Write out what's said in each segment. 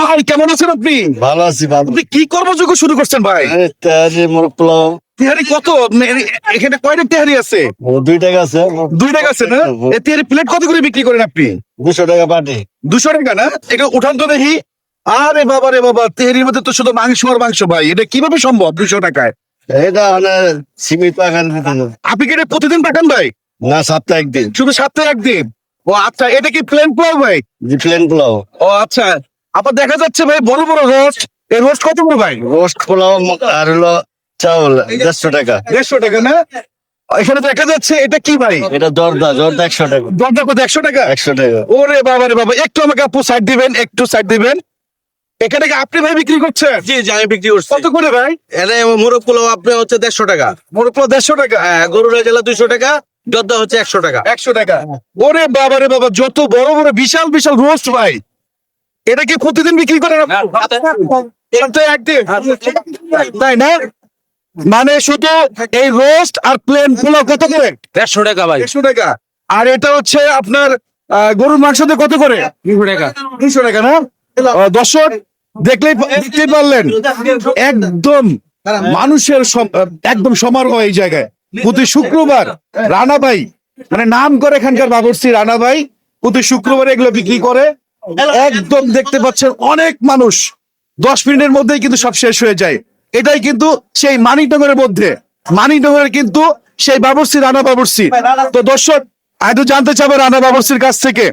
ভাই কেমন আছেন আপনি? ভালো আছি ভালো। আপনি কি কর্মযোগ্য শুরু করছেন ভাই? তেহারি মোরগ পোলাও তেহারি কত? এখানে কয়টা তেহারি আছে? 2 টাকা আছে। 2 টাকা আছে না? এই তেহারি প্লেট কত করে বিক্রি করেন আপনি? 200 টাকা পাটি। 200 টাকা না? এটা উঠান তো দেখি। আরে বাবা রে বাবা, তেহারির মধ্যে তো শুধু মাংস আর মাংস ভাই, এটা কিভাবে সম্ভব 200 টাকায়? এটা মানে সীমিত আকারে দিতে হবে। আপনি কি এটা প্রতিদিন পাঠান ভাই? না, সপ্তাহে একদিন। শুধু সপ্তাহে একদিন? ও আচ্ছা, এটা কি প্লেন পোলাও ভাই? জি, প্লেন পোলাও। ও আচ্ছা, আবার দেখা যাচ্ছে ভাই বড় বড় রোস্ট। এই রোস্ট কত করে ভাই? রোস্ট পোলাও আর হলো চাউল 150 টাকা। 150 টাকা না? এখানে দেখা যাচ্ছে এটা কি ভাই? এটা জর্দা 100 টাকা। দরজা কত? 100 টাকা? 100 টাকা। ওরে বাবা রে বাবা, একটু আমাকে আপু সাইড দিবেন, একটু সাইড দিবেন। এখানে কি আপনি ভাই বিক্রি করছেন? জি জি আমি বিক্রি করছি। কত করে ভাই? এনে মোরগ পোলাও আপনার হচ্ছে 150 টাকা, মোর প্লো 150 টাকা। গরুর জেলা 200 টাকা, জর্দা হচ্ছে 100 টাকা। 100 টাকা। ওরে বাবা রে বাবা, যত বড় বড় বিশাল বিশাল রোস্ট ভাই, এটা কি প্রতিদিন বিক্রি করেন আপনি? সপ্তাহে একদিন? তাই না? মানে শুধু এই রোস্ট আর প্লেন পোলাও কত করে? 150 টাকা ভাই। 100 টাকা। আর এটা হচ্ছে আপনার গরুর মাংস দিয়ে কত করে? 200 টাকা। 200 টাকা না? দর্শক দেখতেই পারলেন, একদম মানুষের একদম সমারোহ এই জায়গায়। প্রতি শুক্রবার রানা ভাই, মানে নাম করে এখানকার বাবুর্চি রানা ভাই, প্রতি শুক্রবার এগুলো বিক্রি করে। একদম দেখতে পাচ্ছেন অনেক মানুষ, 10 মিনিটের মধ্যেই কিন্তু সব শেষ হয়ে যায়। এটাই কিন্তু সেই মানিকনগরের মধ্যে, মানিকনগরের কিন্তু সেই বাবুর্চি রানা বাবুর্চি। তো দর্শক আজ জানতে চাবো রানা বাবুর্চির কাছ থেকে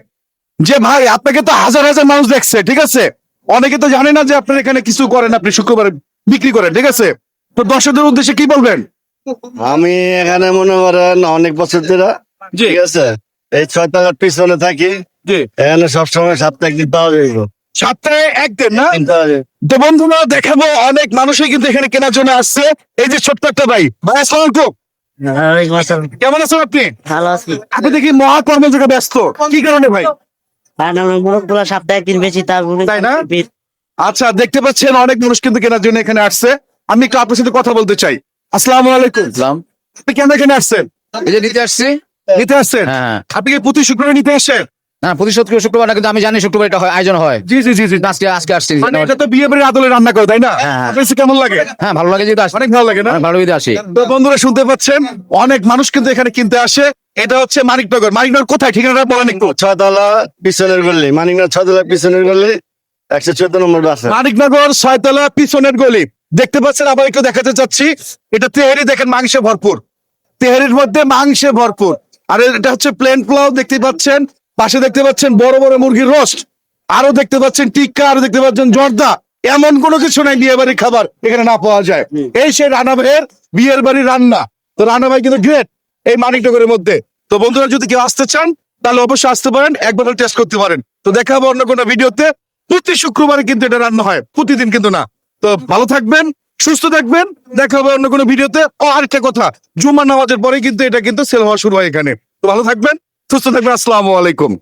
যে ভাই, আপনাকে তো হাজার হাজার মানুষ দেখছে, ঠিক আছে, অনেকে তো জানে না যে আপনার এখানে কিছু করেন, আপনি শুক্রবার বিক্রি করেন, ঠিক আছে, তো দর্শকদের উদ্দেশ্যে কি বলবেন? আমি এখানে মনে করেন অনেক বছর ধরে, জি। ঠিক আছে, এই 6 টাকার পিছনে থাকি। জি। এখানে সবসময় সপ্তাহে একদিন পাওয়া যাইব। সপ্তাহে একদিন না? কিনতে হবে। তো বন্ধুরা দেখাবো, অনেক মানুষই কিন্তু এখানে কেনার জন্য আসছে। এই যে ছোট্ট একটা ভাই, ভাই আসসালামু আলাইকুম, কেমন আছেন আপনি? ভালো আছি। আপনি দেখি মহা কর্মযোগে ব্যস্ত, কি কারণে ভাই? মোরগ পোলা সপ্তাহে একদিন বেশি তাই না? আচ্ছা, দেখতে পাচ্ছেন অনেক মানুষ কিন্তু কেনার জন্য এখানে আসছে। আমি একটু আপনার সাথে কথা বলতে চাই। আসসালামু আলাইকুম। আপনি কেন এখানে আসছেন? এই যে নিতে আসছি। নিতে আসছেন? হ্যাঁ। আপনি কি প্রতি শুক্রবার নিতে আসেন? না, প্রতি শুক্রবার না, কিন্তু আমি জানি শুক্রবার এটা হয়, আয়োজন হয়। জি জি জি জি। আজকে আজকে আসছি। মানে এটা তো বিয়ে বাড়ির আদলে রান্না করে, তাই না? হ্যাঁ। আপনার কাছে কেমন লাগে? হ্যাঁ, ভালো লাগে যেহেতু আসি। অনেক ভালো লাগে না? অনেক ভালো যদি আসি। তো বন্ধুরা শুনতে পাচ্ছেন, অনেক মানুষ কিন্তু এখানে কিনতে আসে। এটা হচ্ছে মানিকনগর। মানিকনগর কোথায়, ঠিকানাটা বলেন একটু। 6 তলা পিছনের গলি, মানিকনগর 6 তলা পিছনের গলি, 114 নম্বর বাসা। মানিকনগর 6 তলা পিছনের গলি। দেখতে পাচ্ছেন, আবার একটু দেখাতে চাচ্ছি, এটা তেহারি, দেখেন মাংসে ভরপুর, তেহারির মধ্যে মাংসে ভরপুর। আর এটা হচ্ছে প্লেন পোলাও দেখতে পাচ্ছেন, পাশে দেখতে পাচ্ছেন বড় বড় মুরগির রোস্ট, আরো দেখতে পাচ্ছেন টিক্কা, আরো দেখতে পাচ্ছেন জর্দা। এমন কোনো কিছু নাই বিয়ে বাড়ির খাবার এখানে না পাওয়া যায়। এই সেই রানা ভাইয়ের বিয়ের বাড়ির রান্না। তো রানা ভাই কিন্তু গ্রেট এই মানিকনগরের মধ্যে। তো বন্ধুরা যদি কেউ আসতে চান তাহলে অবশ্যই আসতে পারেন, একবার টেস্ট করতে পারেন। তো দেখা হবে অন্য কোনো ভিডিওতে। প্রতি শুক্রবারে কিন্তু এটা রান্না হয়, প্রতিদিন কিন্তু না। তো ভালো থাকবেন, সুস্থ থাকবেন, দেখা হবে অন্য কোনো ভিডিওতে। ও আরেকটা কথা, জুম্মার নামাজের পরে কিন্তু এটা কিন্তু সেল হওয়া শুরু হয় এখানে। তো ভালো থাকবেন, সুস্থ থাকবেন, আসসালামু আলাইকুম।